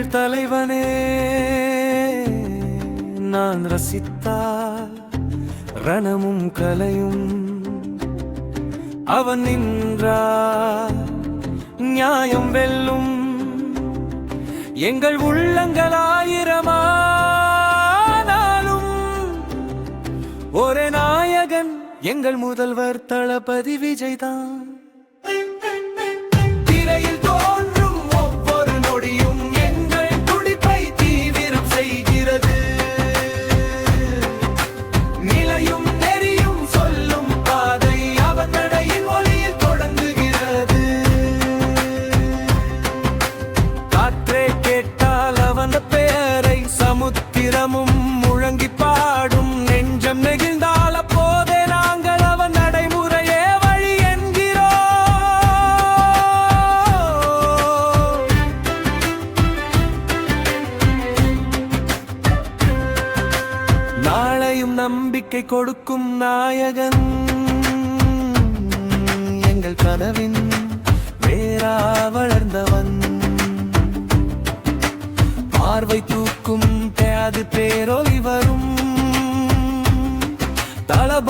எங்கள் தலைவனே நான் ரசித்தால் ரணமும் கலையும் அவன் நின்றார் நியாயம் வெல்லும் எங்கள் உள்ளங்கள் ஆயிரமானாலும் ஒரே நாயகன் எங்கள் முதல்வர் தளபதி விஜய்தான். திரையில் தோன்றும் ஒவ்வொரு நொடியும் எங்கள் துடிப்பை தீவிரம் செய்கிறது. நிலையும் நெறியும் சொல்லும் பாதை அவன் நடையின் ஒளியில் தொடங்குகிறது. காற்றே கேட்டால் அவன் பெயரை சமுத்திரமும் முழங்கி பாடும். நெஞ்சம் நெகிழ்ந்தால் அப்போதே நாங்கள் அவன் நடைமுறையே வழி என்கிறோம். நாளையும் நம்பிக்கை கொடுக்கும் நாயகன் எங்கள் கனவின் வேரா வளர்ந்தவன். பார்வை தூக்கும் பேது பேரொலி வரும் தளபதி